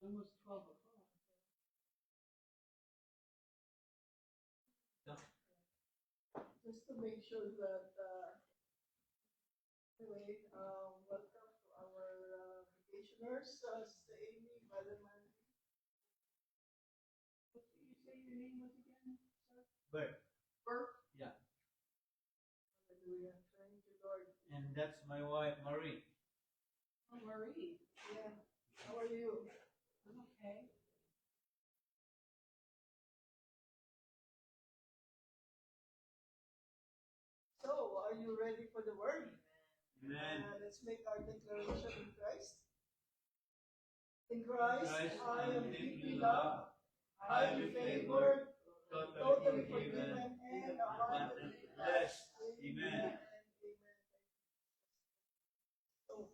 Almost 12 o'clock. Just to make sure that, anyway, welcome to our vacationers, Sister Amy, Brother Mandy. What did you say your name was again, sir? Bert. Bert? Yeah. Hallelujah. Thank you, Lord. And that's my wife, Marie. Oh, Marie. Yeah. How are you? I'm okay. So, are you ready for the word? Amen. Let's make our declaration in Christ. In Christ, I am deeply loved, highly favored, totally forgiven, and abundantly blessed. Amen. Amen. So,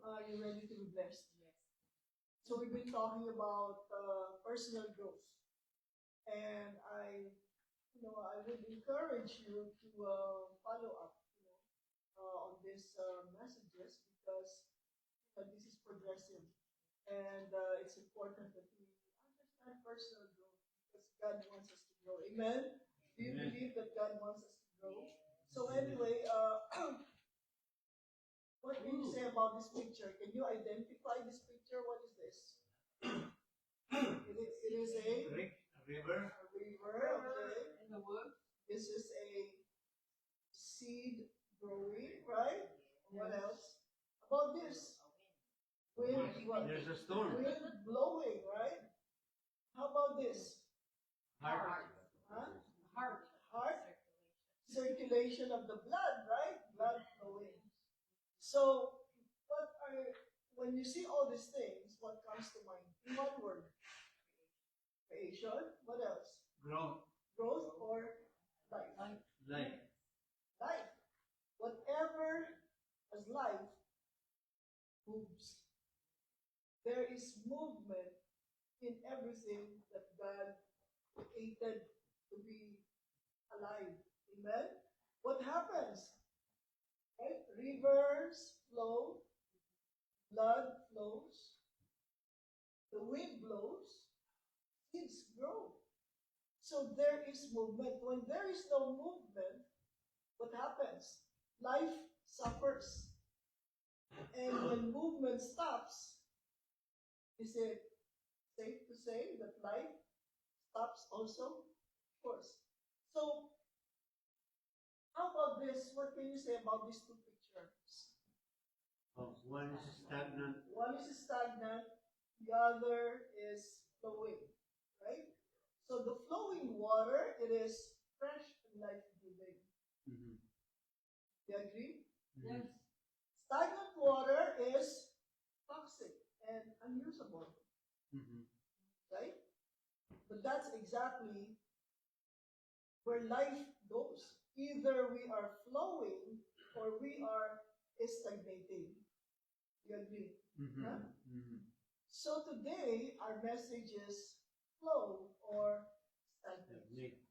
are you ready to be blessed? Yes. So, we've been talking about personal growth. And I would encourage you to follow up, on these messages because this is progressive, and it's important that we understand personal growth because God wants us to grow. Amen. Do you Amen. believe that God wants us to grow? So anyway, what can you say about this picture? Can you identify this picture? What is this? It is a River. river. Okay. In the wood. This is a seed growing, right? What else? About this? Wind. What? There's a storm. Wind blowing, right? How about this? Heart. Huh? Heart. Heart. Circulation of the blood, right? Blood flowing. So, when you see all these things, what comes to mind? In one word. Creation. What else? Growth. Growth or life? Life. Life. Whatever has life moves. There is movement in everything that God created to be alive. Amen? What happens? Right? Rivers flow, blood flows, the wind blows, seeds grow. So there is movement. When there is no movement, what happens? Life suffers. And when movement stops, is it safe to say that life stops also? Of course. So, how about this? What can you say about these two pictures? One is stagnant. One is stagnant, the other is flowing, right? So the flowing water, it is fresh and life-giving. Mm-hmm. Do you agree? Mm-hmm. Yes. Stagnant water is toxic and unusable, Mm-hmm. right? But that's exactly where life goes. Either we are flowing or we are stagnating. You agree? Mm-hmm. Huh? Mm-hmm. So today, our message is flow or stagnate.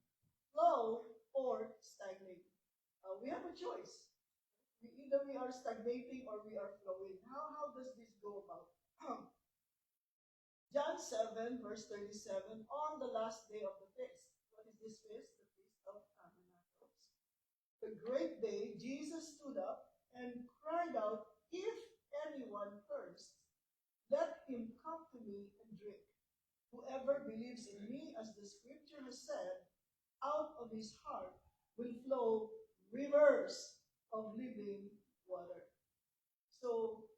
Flow or stagnate. We have a choice. Either we are stagnating or we are flowing. How does this go about? John 7, verse 37, on the last day of the feast. What is this feast? The Feast of Tabernacles. The great day, Jesus stood up and cried out, "If anyone thirsts, let him come to me and drink. Whoever believes in me, as the scripture has said, out of his heart will flow rivers of living water." So,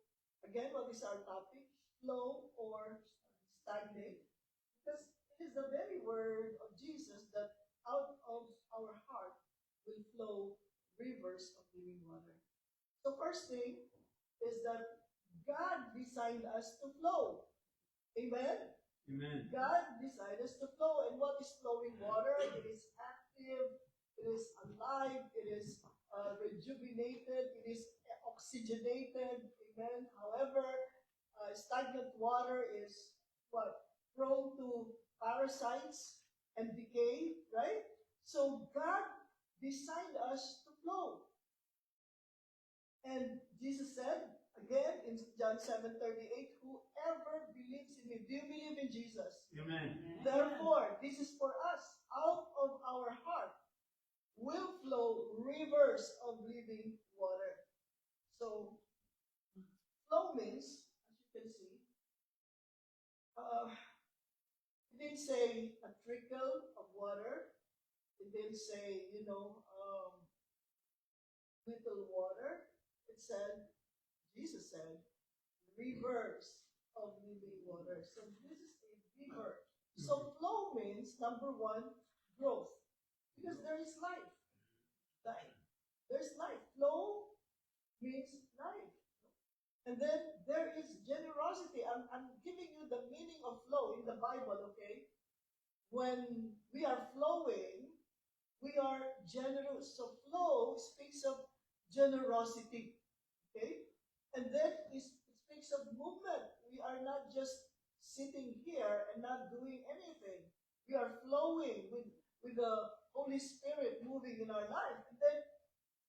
again, what is our topic? Flow or stagnate? Because it is the very word of Jesus that out of our heart will flow rivers of living water. So, first thing is that God designed us to flow. Amen? Amen. God designed us to flow. And what is flowing water? It is active, it is alive, it is rejuvenated, it is oxygenated. Amen? However, stagnant water is what? Prone to parasites and decay, right? So God designed us to flow. And Jesus said, again in John 7:38, whoever Jesus. Amen. Therefore, this is for us. Out of our heart will flow rivers of living water. So, flow means, as you can see, it didn't say a trickle of water. It didn't say, little water. It said, Jesus said, rivers of living water. So this is a river. So flow means, number one, growth. Because there is life. There's life. Flow means life. And then there is generosity. I'm giving you the meaning of flow in the Bible, okay? When we are flowing, we are generous. So flow speaks of generosity, okay? And then it speaks of movement. We are not just sitting here and not doing anything. We are flowing with the Holy Spirit moving in our life. And then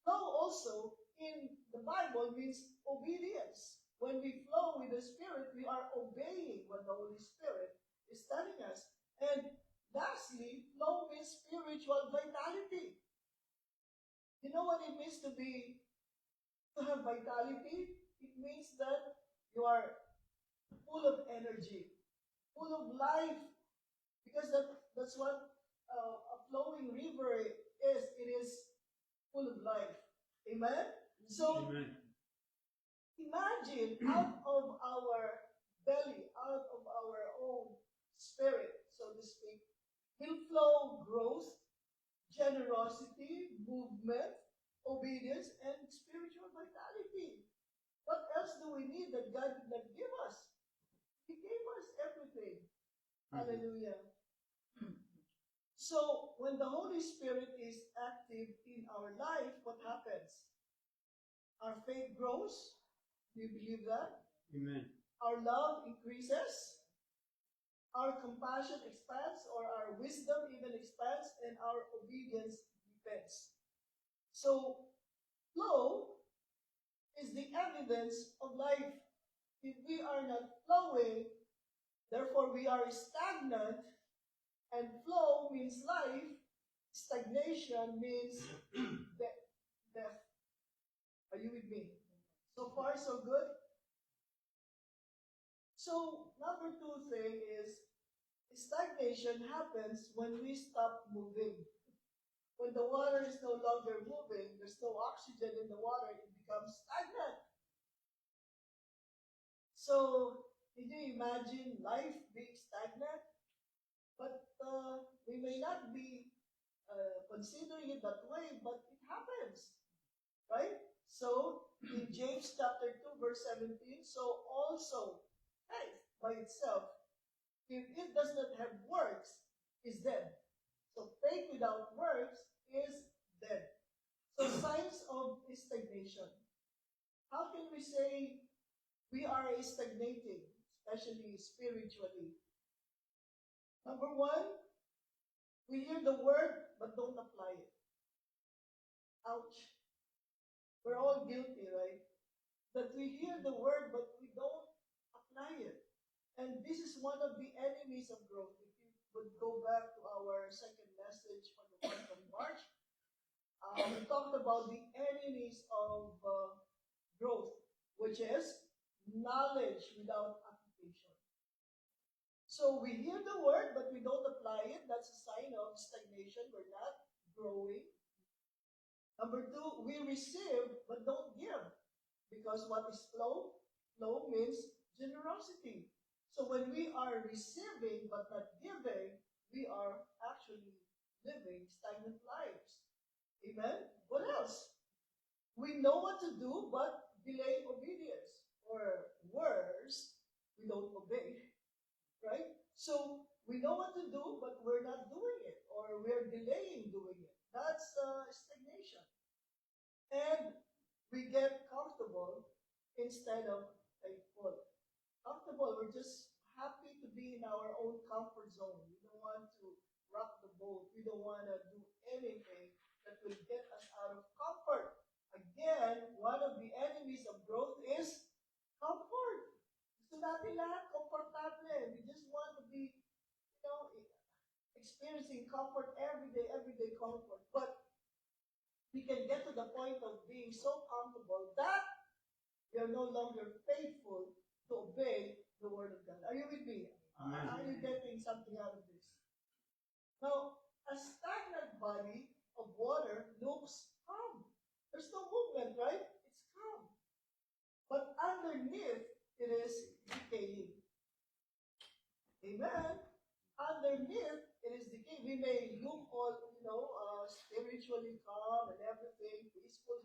flow also in the Bible means obedience. When we flow with the Spirit, we are obeying what the Holy Spirit is telling us. And lastly, flow means spiritual vitality. You know what it means to have vitality? It means that you are full of energy, full of life, because that's what a flowing river is. It is full of life. Amen? So, Amen. imagine out of our belly, out of our own spirit, so to speak, will flow growth, generosity, movement, obedience, and spiritual vitality. What else do we need that God did not give us? He gave us everything. Hallelujah. So, when the Holy Spirit is active in our life, what happens? Our faith grows. Do you believe that? Amen. Our love increases. Our compassion expands, or our wisdom even expands, and our obedience depends. So, flow is the evidence of life. If we are not flowing, therefore we are stagnant, and flow means life, stagnation means death. Are you with me? So far, so good? So, number two thing is, stagnation happens when we stop moving. When the water is no longer moving, there's no oxygen in the water, it becomes stagnant. So, did you imagine life being stagnant? But we may not be considering it that way, but it happens. Right? So, in James chapter 2, verse 17, so also faith by itself, if it does not have works, is dead. So faith without works is dead. So signs of stagnation. How can we say we are stagnating, especially spiritually? Number one, we hear the word but don't apply it. Ouch. We're all guilty, right? That we hear the word but we don't apply it. And this is one of the enemies of growth. If you would go back to our second message for the month of March, we talked about the enemies of growth, which is knowledge without application. So we hear the word, but we don't apply it. That's a sign of stagnation. We're not growing. Number two, we receive, but don't give. Because what is flow? Flow means generosity. So when we are receiving but not giving, we are actually living stagnant lives. Amen? What else? We know what to do, but delay obedience. Or worse, we don't obey. Right? So we know what to do, but we're not doing it. Or we're delaying doing it. That's stagnation. And we get comfortable instead of faithful. Comfortable, we're just happy to be in our own comfort zone. We don't want to rock the boat. We don't want to do anything that will get us out of comfort. Again, one of the enemies of growth is comfort. Gusto natin lahat komportable. We just want to be experiencing comfort everyday comfort. But we can get to the point of being so comfortable that we are no longer faithful to obey the word of God. Are you with me? Amen. Are you getting something out of this? Now, a stagnant body of water looks calm. There's no movement, right? It's calm. But underneath, it is decaying. Amen. Underneath, it is decaying. We may look all, spiritually calm and everything, peaceful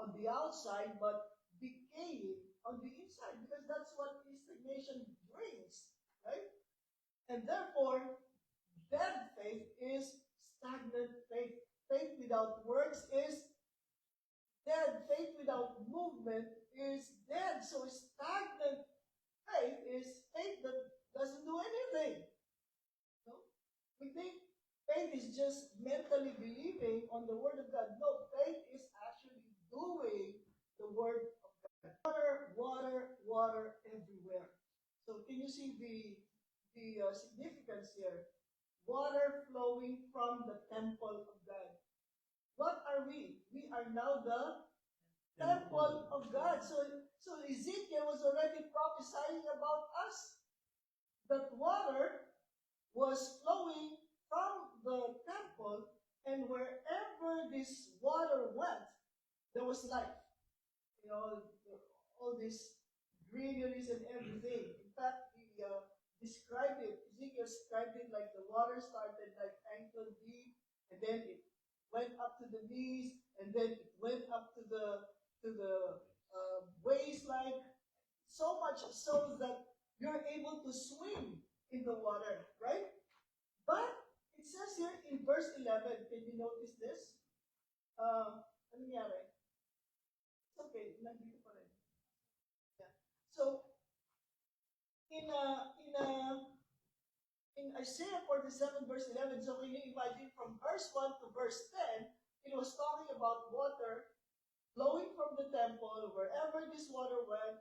on the outside, but decaying on the inside, because that's what stagnation brings, right? And therefore, dead faith is stagnant faith. Faith without works is dead. Faith without movement is dead. So stagnant faith is faith that doesn't do anything. No? We think faith is just mentally believing on the Word of God. No, faith is actually doing the Word of God. Water everywhere. So can you see the significance here? Water flowing from the temple of God. What are we? We are now the temple of God. So Ezekiel was already prophesying about us. That water was flowing from the temple, and wherever this water went, there was life. All these greeneries and everything. In fact, he described it, Ezekiel described it like the water started like ankle deep, and then it went up to the knees, and then it went up to the waistline, so much so that you're able to swim in the water, right? But it says here in verse 11, can you notice this? Ano nangyari? It's okay, nandito pa rin. Yeah. So, in Isaiah 47 verse 11, so can you imagine from verse 1 to verse 10, it was talking about water flowing from the temple. Wherever this water went,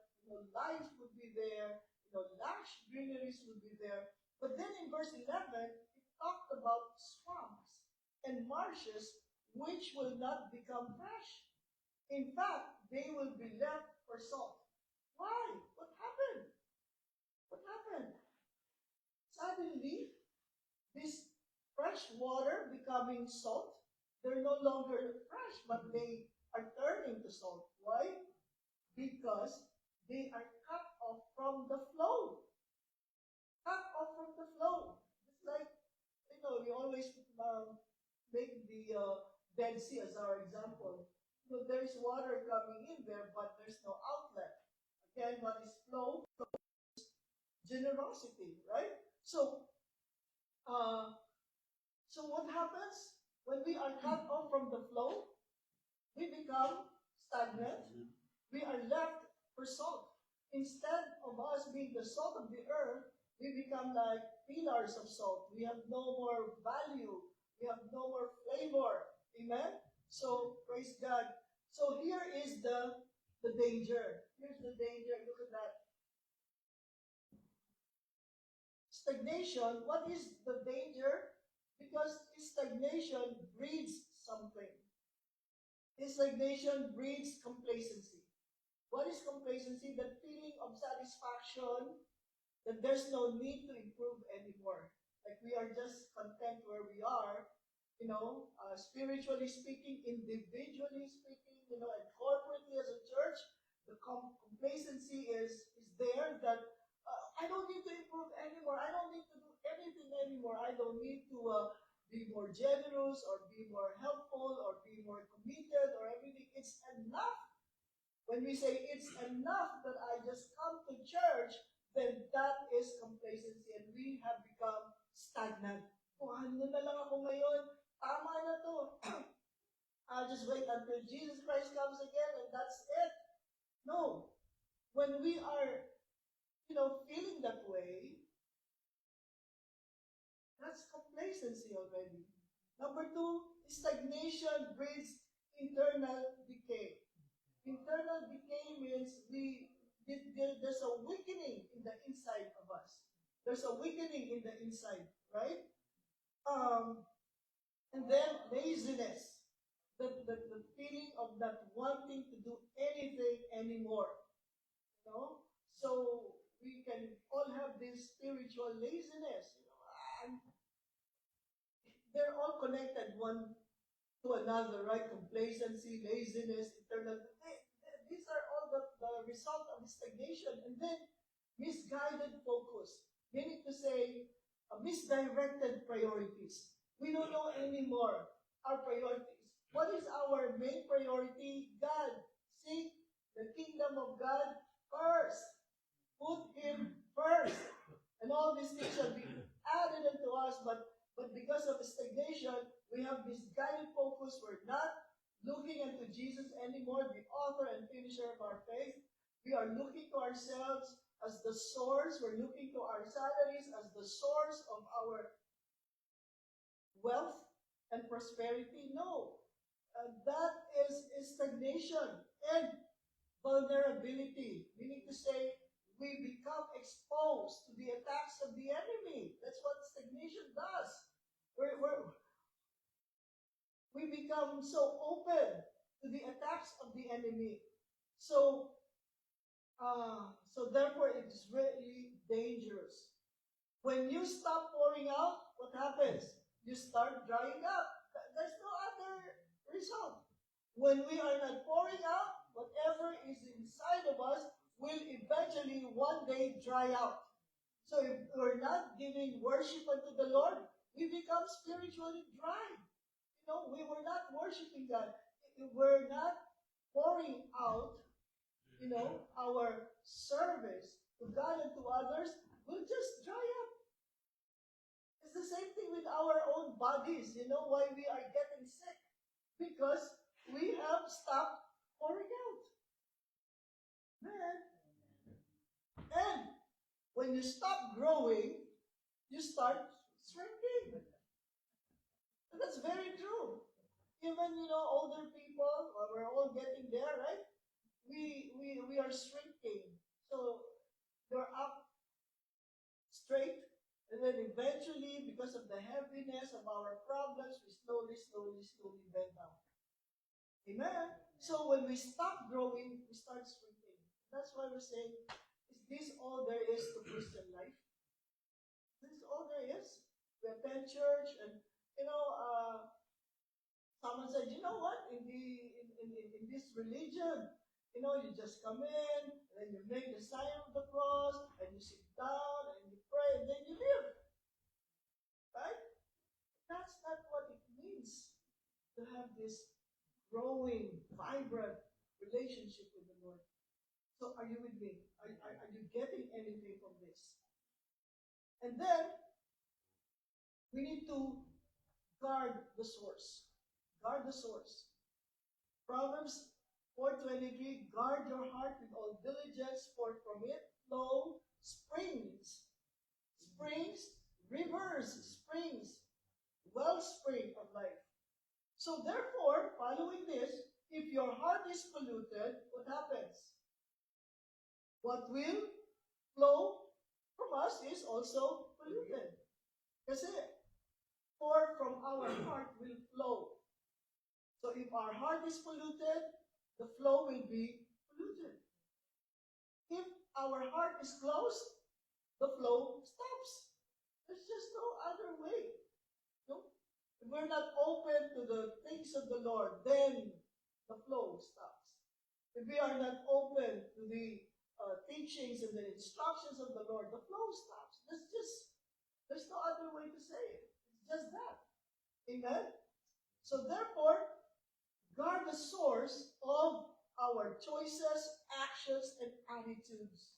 life would be there, lush greeneries would be there. But then in verse 11, it talked about swamps and marshes which will not become fresh. In fact, they will be left for salt. Why? What happened? What happened? Suddenly, this fresh water becoming salt, they're no longer fresh, but they are turning to salt. Why? Because they are cut off from the flow. Cut off from the flow. It's like, we always make the Dead Sea as our example. There is water coming in there, but there's no outlet. Again, what is flow? Flow is generosity, right? So what happens when we are cut off from the flow? We become stagnant. We are left for salt. Instead of us being the salt of the earth, we become like pillars of salt. We have no more value. We have no more flavor. Amen? So, praise God. So here is the danger. Here's the danger. Look at that. Stagnation. What is the danger? Because stagnation breeds something. Stagnation breeds complacency. What is complacency? The feeling of satisfaction that there's no need to improve anymore. Like we are just content where we are, spiritually speaking, individually speaking, and corporately as a church, the complacency is there that I don't need to improve anymore. I don't need to do anything anymore. I don't need to be more generous or be more helpful or be more committed or everything. It's enough. When we say it's enough that I just come to church, then that is complacency and we have become stagnant. Kung ano na lang ako ngayon, tama na to. I'll just wait until Jesus Christ comes again and that's it. No. When we are, feeling that way, that's complacency already. Number 2, stagnation breeds internal decay. Internal decay means there's a weakening in the inside of us. There's a weakening in the inside, right? And then laziness, the feeling of not wanting to do anything anymore. You know, so we can all have this spiritual laziness. And they're all connected one to another, right? Complacency, laziness, eternal. These are all the result of stagnation. And then misguided focus, meaning to say misdirected priorities. We don't know anymore our priorities. What is our main priority? God. Seek the kingdom of God first. Put Him first. And all these things shall be added unto us, but because of stagnation, we have misguided focus. We're not looking unto Jesus anymore, the author and finisher of our faith. We are looking to ourselves as the source. We're looking to our salaries as the source of our wealth and prosperity. No. That is stagnation and vulnerability, meaning to say we become exposed to the attacks of the enemy. That's what stagnation does. We become so open to the attacks of the enemy. So therefore it is really dangerous. When you stop pouring out, what happens? You start drying up. There's no other result. When we are not pouring out, whatever is inside of us will eventually one day dry out. So if we're not giving worship unto the Lord, we become spiritually dry. We were not worshiping God. We're not pouring out, our service to God and to others, will just dry up. It's the same thing with our own bodies. You know why we are getting sick? Because we have stopped pouring out. Man. And when you stop growing, you start shrinking. And that's very true. Even, older people, we're all getting there, right? We are shrinking. So you're up straight, and then eventually, because of the heaviness of our problems, we slowly bend down. Amen? So when we stop growing, we start shrinking. That's why we're saying, is this all there is to Christian life? This is all there is? We attend church, and someone said, you know what? In this religion, you just come in, and then you make the sign of the cross, and you sit down, and you pray, and then you live. Right? That's not what it means to have this growing, vibrant relationship with the Lord. So are you with me? Are you getting anything from this? And then, we need to guard the source. Guard the source. Proverbs 4:23, guard your heart with all diligence, for from it flow springs. Springs, rivers, springs, wellspring of life. So therefore, following this, if your heart is polluted, what happens? What will flow from us is also polluted. Kasi, for from our heart will flow. So if our heart is polluted, the flow will be polluted. If our heart is closed, the flow stops. There's just no other way. No? If we're not open to the things of the Lord, then the flow stops. If we are not open to the teachings and the instructions of the Lord, the flow stops. There's no other way to say it. It's just that. Amen? So therefore, guard the source of our choices, actions, and attitudes.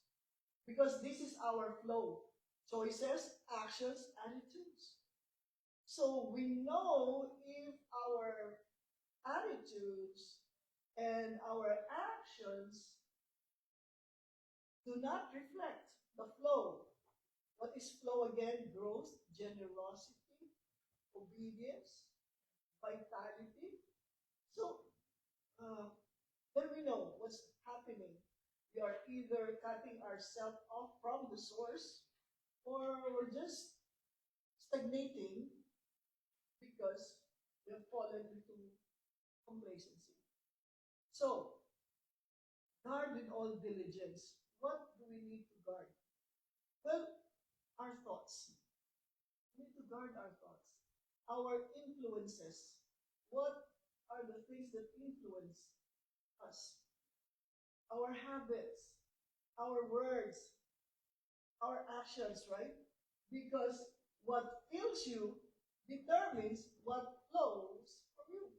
Because this is our flow. Choices, actions, attitudes. So we know if our attitudes and our actions do not reflect the flow. What is flow again? Growth, generosity, obedience, vitality. So, then we know what's happening. We are either cutting ourselves off from the source, or we're just stagnating because we have fallen into complacency. So, guard with all diligence. What do we need to guard? Well, our thoughts. We need to guard our thoughts. Our influences. What are the things that influence us? Our habits, our words, our actions, right? Because what fills you determines what flows from you.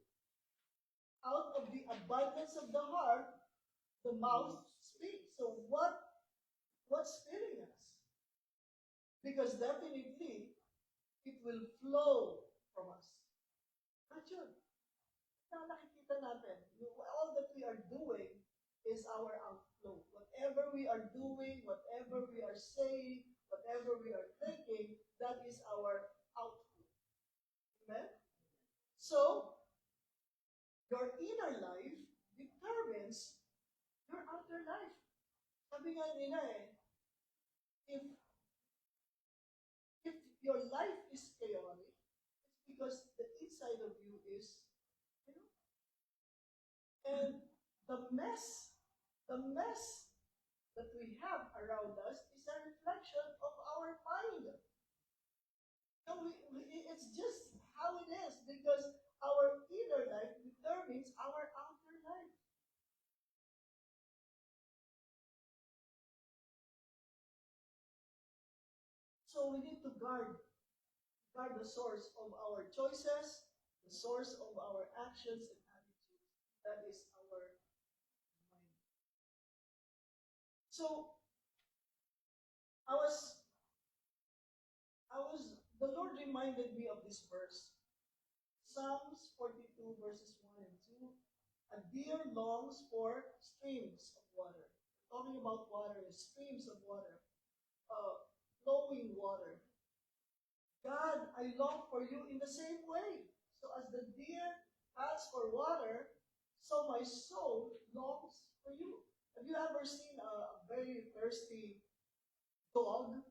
Out of the abundance of the heart, the mouth speaks. So what's filling us? Because definitely it will flow from us. Not yun. Na nakikita natin, all that we are doing is our outflow. Whatever we are doing, whatever we are saying, whatever we are thinking, that is our outflow. Amen? So, your inner life determines your outer life. Sabi nga nila if your life is chaotic, it's because the inside of you is, you know, and the mess that we have around us is a reflection of our mind. So it's just how it is because our inner life determines our outer life. So we need to guard the source of our choices, the source of our actions and attitudes. That is our mind. So the Lord reminded me of this verse. Psalms 42 verses 1 and 2. A deer longs for streams of water. Talking about water, streams of water, flowing water. God, I long for you in the same way. So as the deer pants for water, so my soul longs for you. Have you ever seen a very thirsty dog?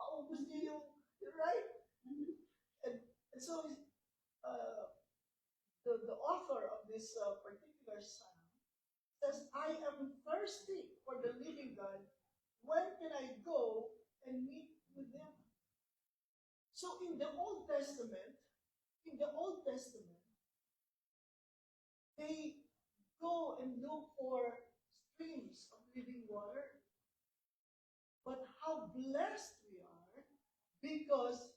Paubos niya right? And so the author of this particular psalm says, I am thirsty for the living God. When can I go and meet with them? So in the Old Testament, they go and look for streams of living water. But how blessed we are because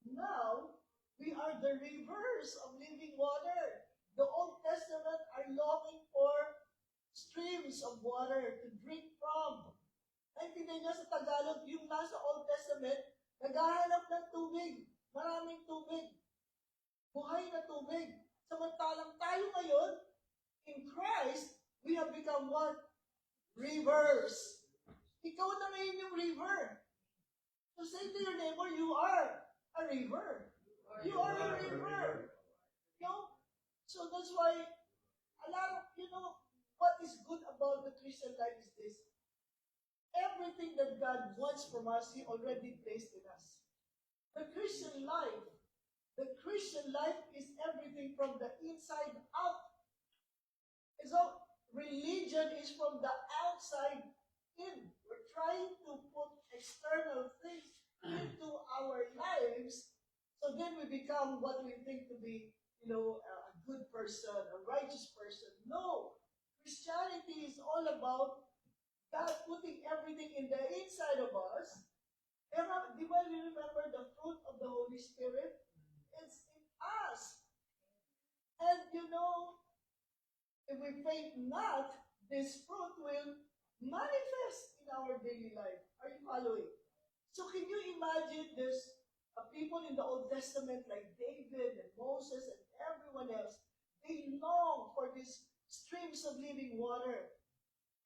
now we are the rivers of living water. The Old Testament are longing for streams of water to drink from. Naintindihan niyo sa Tagalog, yung nasa Old Testament, naghahanap ng tubig. Maraming tubig. Buhay na tubig. Samantalang tayo ngayon, in Christ, we have become what? Rivers. Ikaw na ngayon yung river. So say to your neighbor, you are a river. You are a river. You know? So that's why a lot of, what is good about the Christian life is this. Everything that God wants from us, He already placed in us. The Christian life is everything from the inside out. And so religion is from the outside in. We're trying to put external things into our lives, so then we become what we think to be, a good person, a righteous person. No, Christianity is all about God putting everything in the inside of us. Do you remember the fruit of the Holy Spirit? It's in us. And if we faint not, this fruit will manifest in our daily life. Are you following? So can you imagine this people in the Old Testament like David and Moses and everyone else, they long for these streams of living water.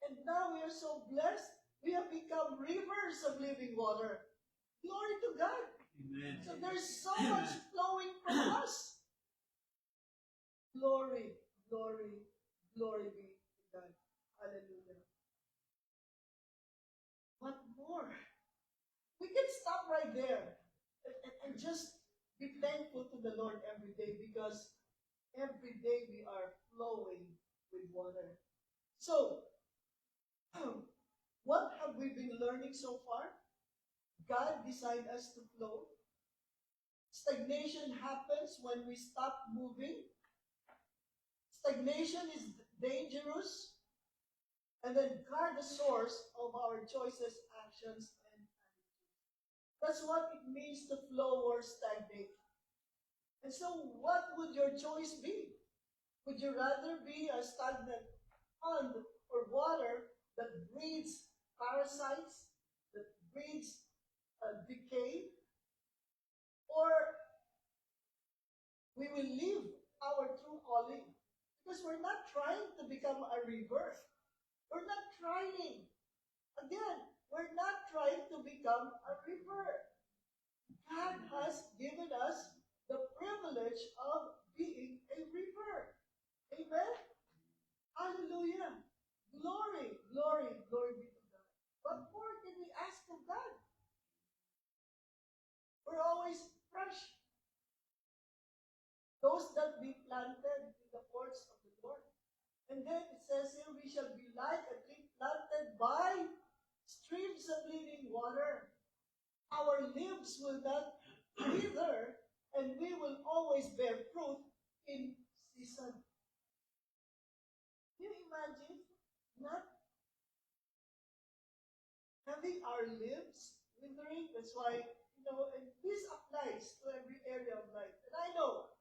And now we are so blessed, we have become rivers of living water. Glory to God. Amen. So there's so much flowing from us. Glory, glory, glory be to God. Hallelujah. What more? are there. And just be thankful to the Lord every day because every day we are flowing with water. So, what have we been learning so far? God designed us to flow. Stagnation happens when we stop moving. Stagnation is dangerous. And then guard the source of our choices, actions, and attitudes. That's what it means to flow or stagnate. And so, what would your choice be? Would you rather be a stagnant pond or water that breeds parasites, that breeds decay, or we will live our true calling? Because we're not trying to become a river. We're not trying. Again, we're not trying to become a river. God has given us the privilege of being a river. Amen? Hallelujah. Glory, glory, glory be to God. What more can we ask of God? We're always fresh. Those that be planted in the courts of the Lord. And then it says here, we shall be like a tree planted by streams of living water. Our leaves will not wither, and we will always bear fruit in season. Can you imagine not having our leaves withering? That's why, and this applies to every area of life. And I know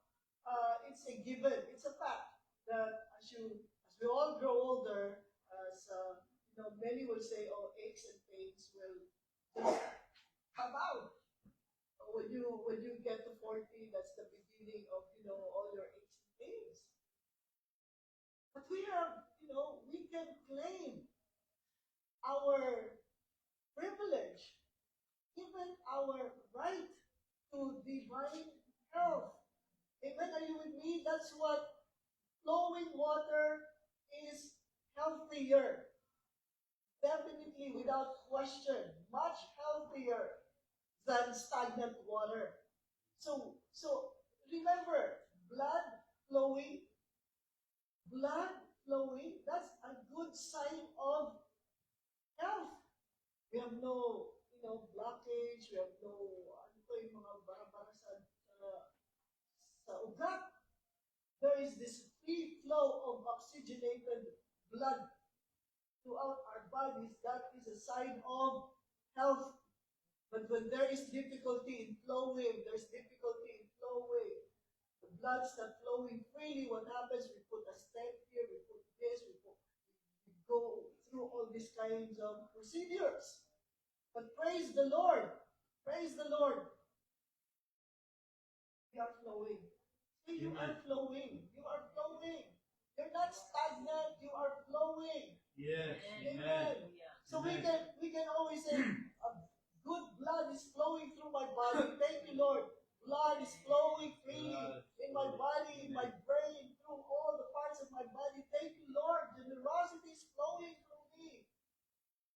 it's a given, it's a fact that as we all grow older, as many will say, oh, aches and pains will just come out. When you get to 40, that's the beginning of all your aches and pains. But we have, we can claim our privilege, even our right to divine health. Amen? Are you with me? That's what flowing water is healthier. Definitely, without question, much healthier than stagnant water. So remember, blood flowing, that's a good sign of health. We have no, blockage, we have no, yung mga bara-bara sa ugat. There is this free flow of oxygenated blood throughout our bodies. That is a sign of health. But when there is difficulty in flowing, the blood's not flowing freely, what happens? We put a stent here, we put this, we go through all these kinds of procedures. But praise the Lord. Praise the Lord. We are flowing. You are flowing. You are flowing. You're not stagnant. You are flowing. Yes. Amen. So we can always say, good blood is flowing through my body. Thank you, Lord. Blood is flowing freely in my body, in my brain, through all the parts of my body. Thank you, Lord. Generosity is flowing through me.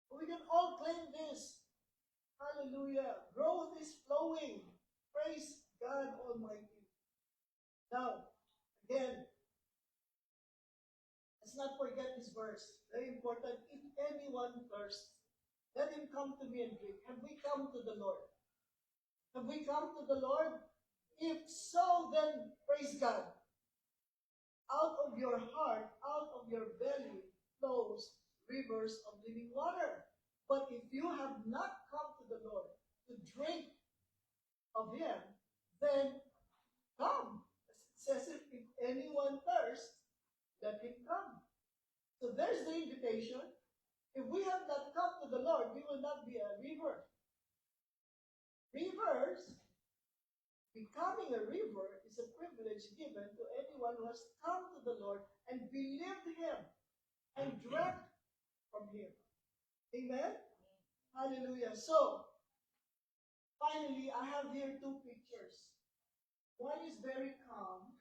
We can all claim this. Hallelujah. Growth is flowing. Praise God Almighty. Now, again, let's not forget this verse. Very important. If anyone thirsts, let him come to me and drink. Have we come to the Lord? Have we come to the Lord? If so, then praise God. Out of your heart, out of your belly, flows rivers of living water. But if you have not come to the Lord to drink of Him, then come. It says, if anyone thirsts, let him come. So there's the invitation. If we have not come to the Lord, we will not be a river. Rivers, becoming a river is a privilege given to anyone who has come to the Lord and believed Him and drank from Him. Amen? Hallelujah. So, finally, I have here two pictures. One is very calm.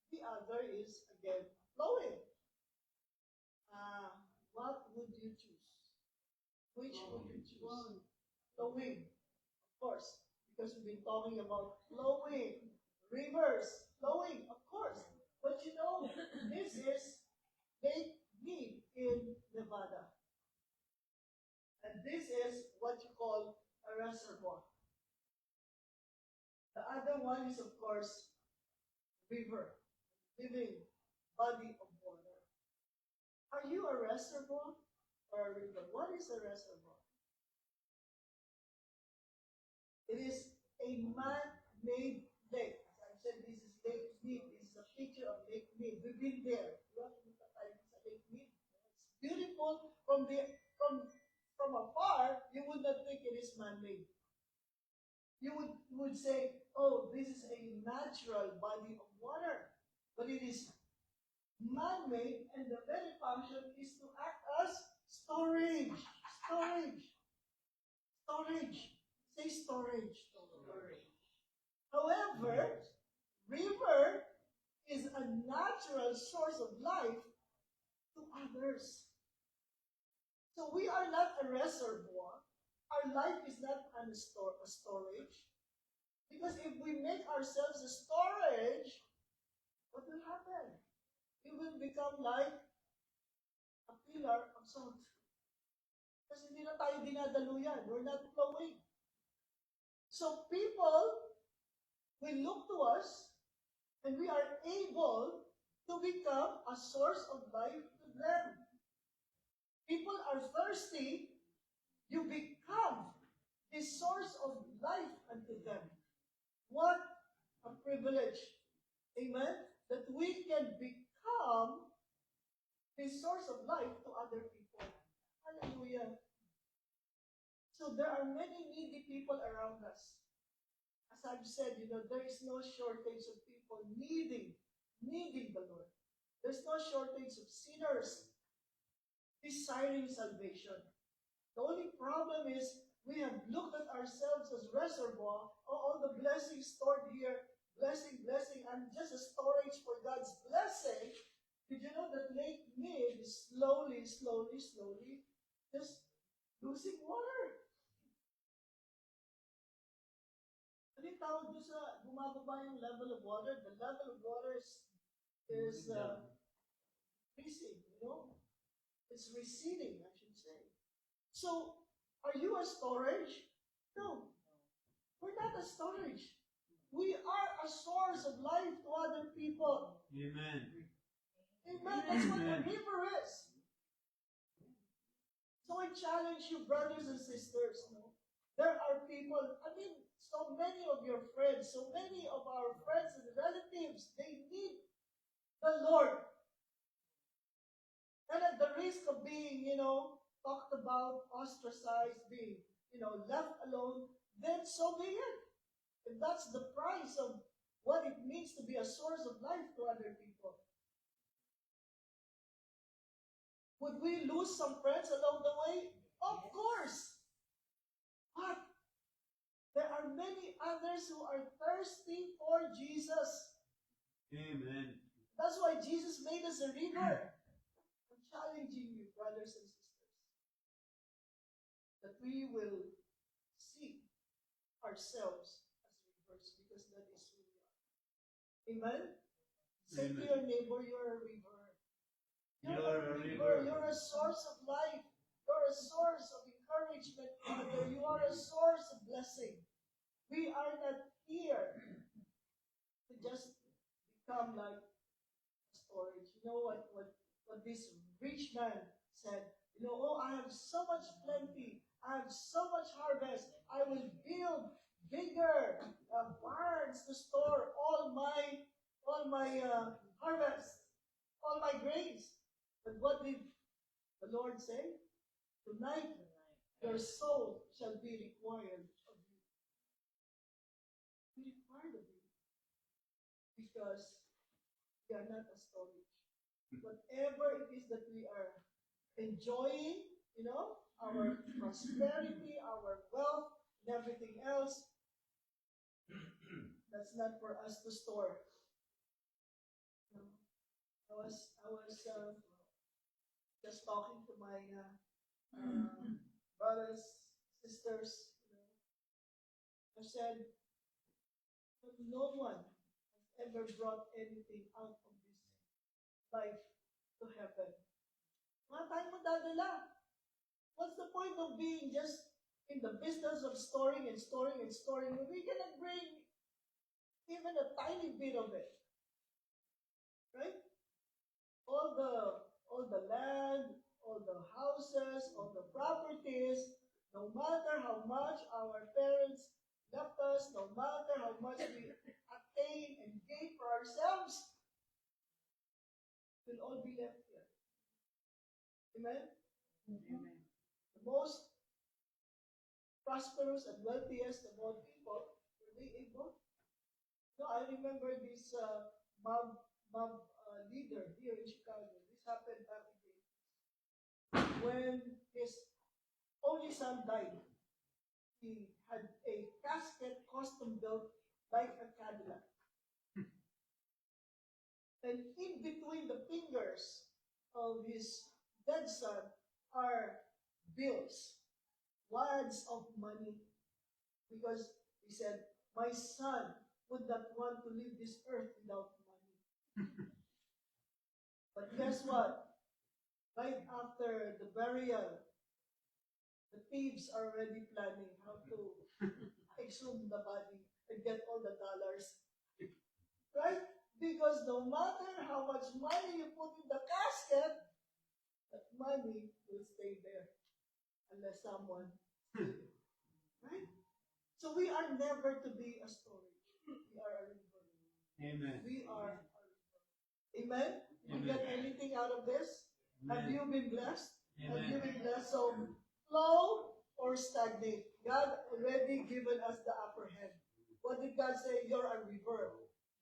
The other is, again, flowing. What would you choose? Which would you choose? Flowing. course, because we've been talking about flowing, rivers, flowing, of course. But you know, this is Lake Mead in Nevada. And this is what you call a reservoir. The other one is, of course, river, living body of water. Are you a reservoir or a river? What is a reservoir? It is a man-made lake. As I said, this is Lake Mead. This is a picture of Lake Mead. We've been there. You have to look at Lake Mead. It's beautiful from afar. You would not think it is man-made. You would say, oh, this is a natural body of water. But it is man-made, and the very function is to act as storage. Storage. Storage. Say storage. Storage. However, river is a natural source of life to others. So we are not a reservoir. Our life is not a storage. Because if we make ourselves a storage, what will happen? We will become like a pillar of salt. Kasi hindi na tayo dinadaluyan. We're not flowing. So people will look to us and we are able to become a source of life to them. People are thirsty, you become the source of life unto them. What a privilege. Amen? That we can become the source of life to other people. Hallelujah. So there are many needy people around us. As I've said, there is no shortage of people needing the Lord. There's no shortage of sinners desiring salvation. The only problem is we have looked at ourselves as reservoir, all the blessings stored here, blessing, I'm just a storage for God's blessing. Did you know that Lake Mead is slowly just losing water? Ano yung tawag doon sa bumababa yung level of water? The level of water is increasing, It's receding, I should say. So, are you a storage? No. We're not a storage. We are a source of life to other people. Amen. Amen. That's what the river is. So I challenge you, brothers and sisters. There are people, so many of your friends, so many of our friends and relatives, they need the Lord. And at the risk of being, talked about, ostracized, being, left alone, then so be it. If that's the price of what it means to be a source of life to other people. Would we lose some friends along the way? Of course. But there are many others who are thirsty for Jesus. Amen. That's why Jesus made us a river. I'm challenging you, brothers and sisters, that we will see ourselves as rivers, because that is who we are. Amen? Say to your neighbor, you're a river. You're a river. You're a source of life. You're a source of encouragement, Father. You are a source of blessing. We are not here to just become like storage. You know what this rich man said? Oh, I have so much plenty. I have so much harvest. I will build bigger barns to store all my harvest, all my grains. But what did the Lord say? Tonight, your soul shall be required of you. Be required of you. Because we are not a storage. Whatever it is that we are enjoying, our prosperity, our wealth, and everything else, that's not for us to store. I was just talking to my brothers, sisters, I said, no one has ever brought anything out of this life to heaven. Mga tayo magdadala. What's the point of being just in the business of storing and storing and storing when we cannot bring even a tiny bit of it? Right? All the land, all the houses, all the properties, no matter how much our parents left us, no matter how much we attain and gain for ourselves, will all be left here. Amen? Amen. The most prosperous and wealthiest of all people, were they able? No, I remember this mob leader here in Chicago. This happened back in the 80s. When his only son died, he had a casket custom built like a Cadillac. And in between the fingers of his dead son are bills, wads of money, because he said, my son would not want to leave this earth without money. But guess what? Right after the burial, the thieves are already planning how to exhume the body and get all the dollars. Right? Because no matter how much money you put in the casket, that money will stay there unless someone steals it. Right? So we are never to be a story. We are a river. Amen. We are a river. Amen? Did you Amen. get anything out of this? Have Amen. you been blessed? Have you Amen. been blessed? So flow or stagnate. God already given us the upper hand. What did God say? You're a river.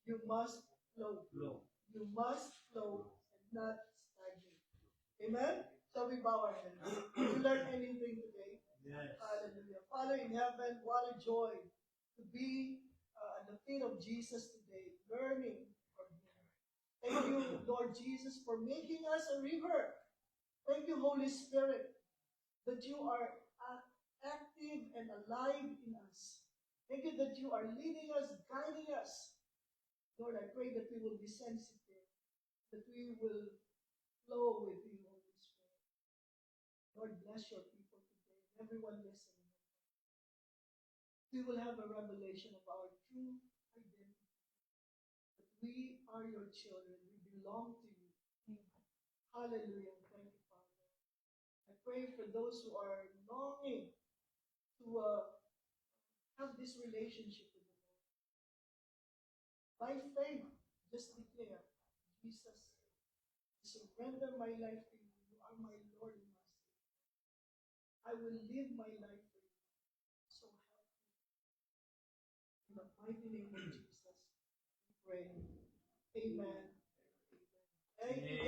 You must flow. Flow. You must flow and not stagnate. Amen? Shall we bow our heads? Did you learn anything today? Yes. Hallelujah. Father in heaven, what a joy to be at the feet of Jesus today, learning from Him. Thank you, Lord Jesus, for making us a river. Thank you, Holy Spirit, that you are active and alive in us. Thank you that you are leading us, guiding us. Lord, I pray that we will be sensitive, that we will flow with you, Holy Spirit. Lord, bless your people today, everyone listening. We will have a revelation of our true identity, that we are your children, we belong to you. Hallelujah. Thank you, Father. I pray for those who are longing to have this relationship with the Lord. By faith, just declare, Jesus, I surrender my life to you. You are my Lord and Master. I will live my life for you. So help me. In the mighty name of Jesus, we pray. Amen. Amen. Thank you.